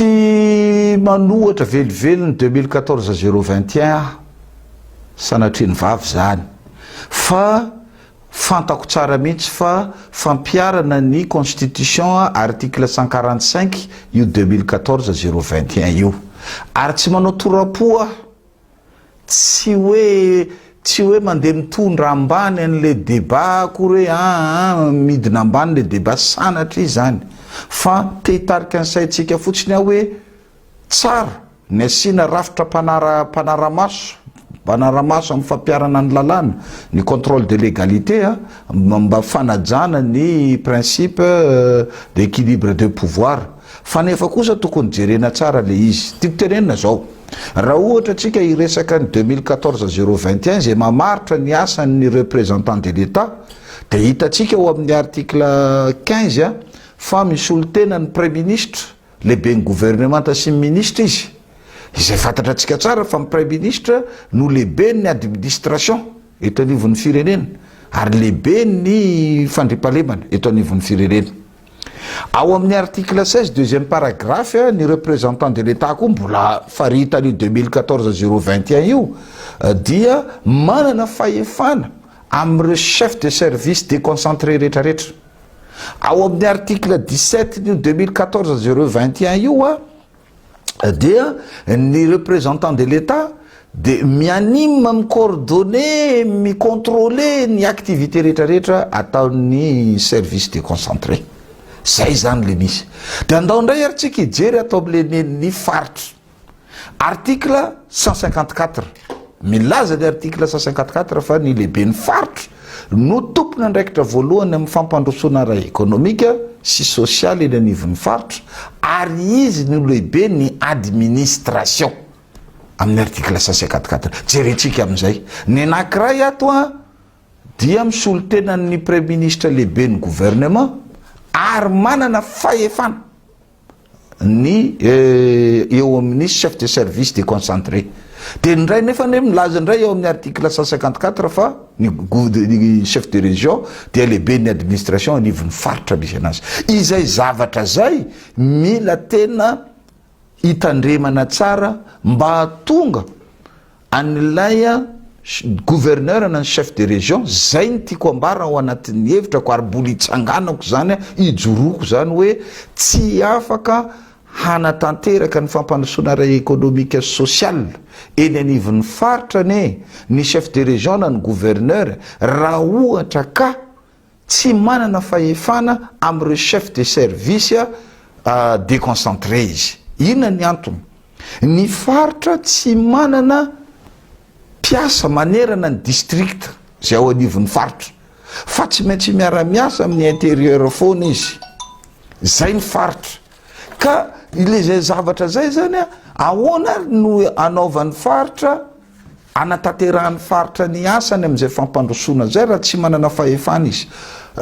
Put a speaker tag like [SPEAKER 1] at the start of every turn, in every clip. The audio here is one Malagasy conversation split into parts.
[SPEAKER 1] tsy manohatra velivelony 2014-021 sanatriny vavy zany fa fantako tsara mihitsy fa fampiarana ny constitution article 145 io 2014-021 io ary tsy manao torapoa tsy hoe mandeha mitondra ambany an'le débat akory hoe midina ambany le débat sanatry zany fa te hitarika ny saintsika fotsiny aho hoe tsara ny asina rafitra mpanaramaso amin'ny fampiarana ny lalàna ny contrôle de légalité mba fanajana ny principe d'équilibre de pouvoir fa nefa kosa tokony jerena tsara le izy tiako tenenina zao raha ohatra tsika iresaka ny 2014-021 zay mamaritra ny asan'ny représentant de l'état de hitatsika ao amin'ny article 15 fa misy olo tena ny premier ministre lehibe ny gouvernement sy ny ministre izy izay fantatra tsika tsara fa ny premier ministre no lehibe ny administration eto anivon'ny firenena ary lehibe ny fandriampahalemana eto anivon'ny firenena ao amin'ny article 16 deuxième paragraphe ny représentant de l'état koa mbola faritany 2014-021 io dia manana fahefana amin'ireo chef de service déconcentré rehetrarehetra ao amin'ny article 17 ny 2014-021 io dia ny représentant de l'état de mianima micoordonné micontrôler ny activité rehetrarehetra ataon'ny service déconcentré zay zany le misy de andao ndray ary tsika hijery atao am'le ny faritra article 154 milaza ny article 154 fa ny lehibe ny faritra no tompona ndraikitra voalohany amin'ny fampandrosoana raha ekonomika sy sosialy eny anivon'ny faritra ary izy no lehibe ny administration amin'ny article 154 jerentsika amin'izay ny anankiray ato dia misolo tenan'ny premier ministre lehibe ny gouvernement ary manana fahefana ny eo amin'ny chef de service déconcentré de ndray nefa ne milaza ndray eo amin'ny article 154 fa ny chef de région dia lehibe ny administration anivon'ny faritra misy anazy izay zavatra zay mila tena hitandremana tsara mba tonga an'ilay gouverneur na ny chef de région zay ny tiako ambara ao anatin'ny hevitrako ary mbola hitsanganako zany ijoroako zany hoe tsy afaka hanatanteraka ny fampandrosoana ray économique social eny anivon'ny faritra ny chef de région na ny gouverneur raha ohatra ka tsy manana fahefana amin'ireo chef de service déconcentré izy inona ny antony ny faritra tsy manana piasa manerana ny district zay ao anivon'ny faritra fa tsy maintsy miara-miasa amin'ny intérieur foana izy zay ny faritra ka ile zay zavatra zay zany ahoana no anaovan'ny faritra anataterahan'ny faritra ny asany amin'izay fampandrosoana zay raha tsy manana fahefana izy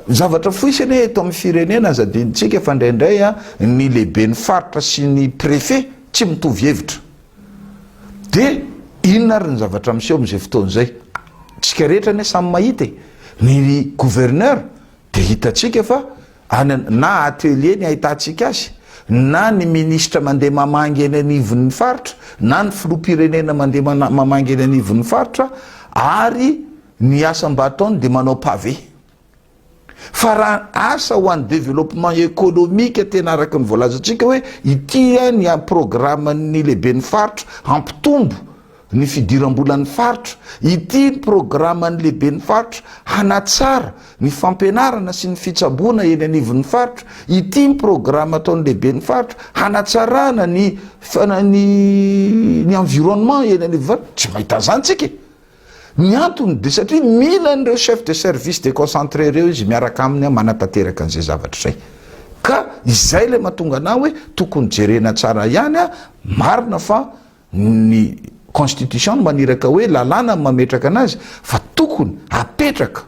[SPEAKER 1] zavatra foisiny eto amin'ny firenena zadinitsika fa ndraindray ny lehiben'ny faritra sy ny préfet tsy mitovy hevitra de inona ary ny zavatra miseho amin'izay fotoan'izay tsika rehetra ne samy mahita ny gouverneur de hitatsika fa na atelier ny ahitantsika azy na ny ministre mandeha mamangy eny anivon'ny faritra na ny filoha-pirenena mandeha mamangy eny anivon'ny faritra ary ny asa mba ataony de manao pavé fa raha asa ho an'ny développement économique tena araky ny voalazantsika hoe itya ny programme-ny lehiben'ny faritra ampitombo ny fidiram-bolan'ny faritra ity ny programme ny lehiben'ny faritra hanatsara ny fampianarana sy ny fitsaboana eny anivon'ny faritra ity ny programme ataon'ny lehiben'ny faritra hanatsarana ny environnement eny anivon'ny faritra tsy mahita zany tsika ny antony de satria mila n'ireo chef de service déconcentré ireo izy miaraka aminy manatanteraka an'izay zavatra zay ka izay le mahatonga ana hoe tokony jerena tsara ihany marina fa ny constitution no maniraka hoe lalàna mametraka anazy fa tokony apetraka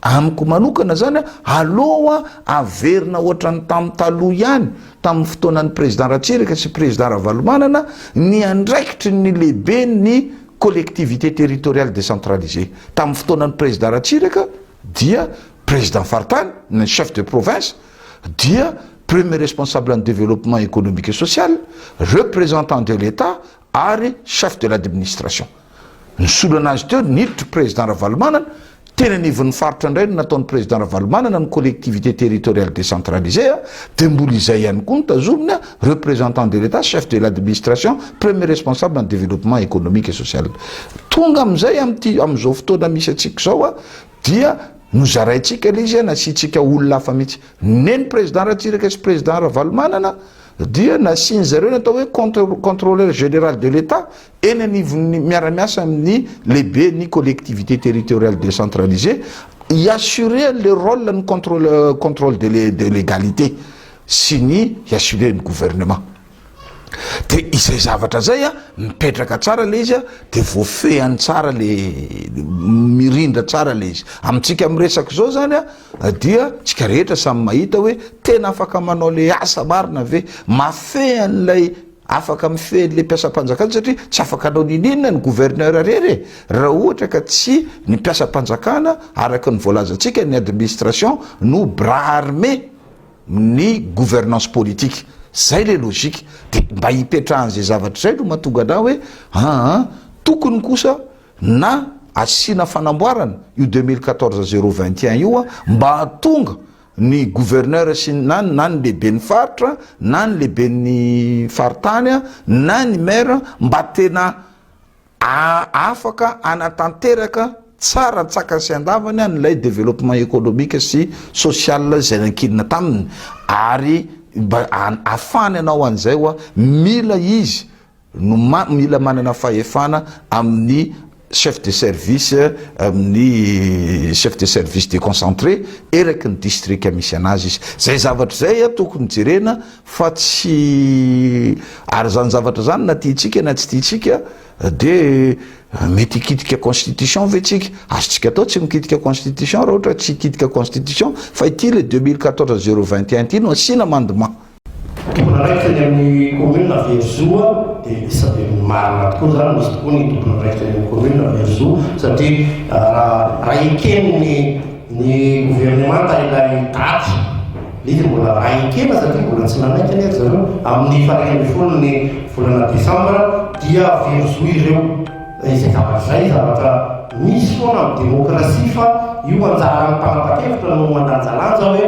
[SPEAKER 1] amiko manokana zany aloha averina ohatrany tamin'ny taloha ihany tamin'ny fotoanan'ny président Ratsiraka sy président Ravalomanana ny andraikitry ny lehibe ny collectivité territoriale décentralisée tamin'ny fotoanan'ny président Ratsiraka dia président Fartany ny chef de province dia premier responsable en développement économique et social, représentant de l'État ary chef de l'administration. Ny solon'azy teo niditra président Ravalomanana, tena nivon'ny faritra indray no nataon'ny président Ravalomanana ny collectivité territoriale décentralisée dia mbola izay ihany koa notazominy représentant de l'État, chef de l'administration, premier responsable en développement économique et social. Tonga amin'izay amin'izao fotoana misy atsika zao dia nozaraintsika ilay izy nasiantsika olona hafa mihitsy. Neny président Ratsiraka sy président Ravalomanana dia nasiany zareo natao hoe contrôleur général de l'État eny anivon'ny miara-miasa amin'ny lehibe ny collectivité territoriale décentralisée iassurer le rôle ny contrôle de légalité sy ny iassurer ny gouvernement. Dia izay zavatra zay mipetraka tsara le izy dia voafehany tsara le mirindra tsara le izy. Amintsika miresaka zao zany dia tsika rehetra samy mahita hoe tena afaka manao le asa marina ve mafehan'ilay afaka mifehy le mpiasam-panjakana satria tsy afaka anao ninina ny gouverneur rery raha ohatra ka tsy ny mpiasam-panjakana araka ny voalazantsika ny administration no bras armé ny gouvernance politique. Zay le logique dia mba hipetrahan'izay zavatra zay no mahatonga anao hoe tokony kosa na asiana fanamboarana io 2014-021 io mba hatonga ny gouverneur sy na ny lehibe ny faritra na ny lehibe ny faritany na ny maire mba tena afaka anatanteraka tsara tsaka sy andavany n'ilay développement économique sy social zay nankidina taminy ary afany anao an'izay mila izy no mila manana fahefana amin'ny chef de service amin'ny chef de service déconcentré eraky ny district misy anazy izy. Zay zavatra zay tokony jerena fa tsy ary zany zavatra zany na tiatsika na tsy tiatsika dia mety hikitika constitution ve tsika azotsika atao tsy mikitika constitution raha ohatra tsy hikitika constitution fa ity le 2014-021 ity no asiana mandement.
[SPEAKER 2] Tokona raikitra amin'ny commune Verzoa dia isady marina tokoa zany misy tokoa ny tokona raikitra amin'ny commune Verzoa satria raha ekeny ny gouvernement ilay daty izy mbola raha ekena satria mbola tsy nanaiky nefa zareo amin'ny fahaenina folo ny volana Desambra dia Verzoa ireo izay zavatra zay zavatra misy foana amin'ny démocratie fa io anjaran'ny mpanapa-kevitra no mandanjalanja hoe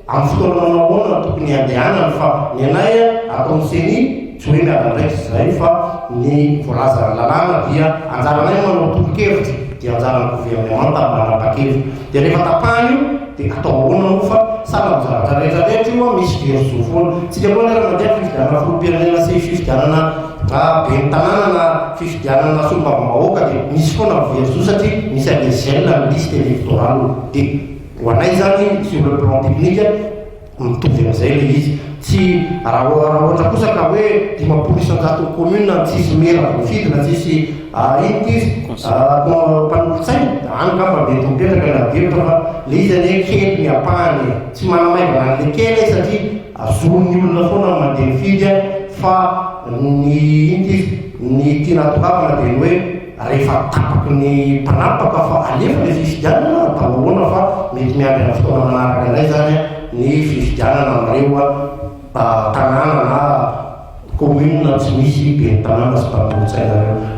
[SPEAKER 2] amin'ny fotoana manao ahoana tokony andehanany fa ny anay ataony seny tsy hoe miala ndraiky zay fa ny voalaza lalàna dia anjaranay manao tolo-kevitra dia anjaran'ny gouvernement manapa-kevitra dia rehefa tapahany io dia atao ahoana no fa samy amin'ny zavatra rehetrarehetra io misy Verzoa foana tsika koa lera mandeha fifidianana filopirenena sy fifidianana ben'ny tanàna na fifidianana solombavam-bahoaka dia misy foana Verzoa satria misy adesiel na liste électorale dia ho anay zany sur le plan technique mitovy amin'izay le izy tsy raha ohatra kosa ka hoe 500 commune tsisy mera voafidy na tsisy ino izy mpanolotsaina any kamba mety mipetraka na bebitra fa le izy ane kely miapahany tsy manamaivana le kely satria azon'ny olona foana mandeha mifidy fa ny ino izy ny tia natokavana dia ny hoe rehefa tapaky ny mpanapaka fa alefa le fifidianana atao ahoana fa mety miavy amin'ny fotoana manaraka indray zany ny fifidianana amin'ireo tanàna na commune tsy misy ben'ny tanàna sy mpanolotsaina reo.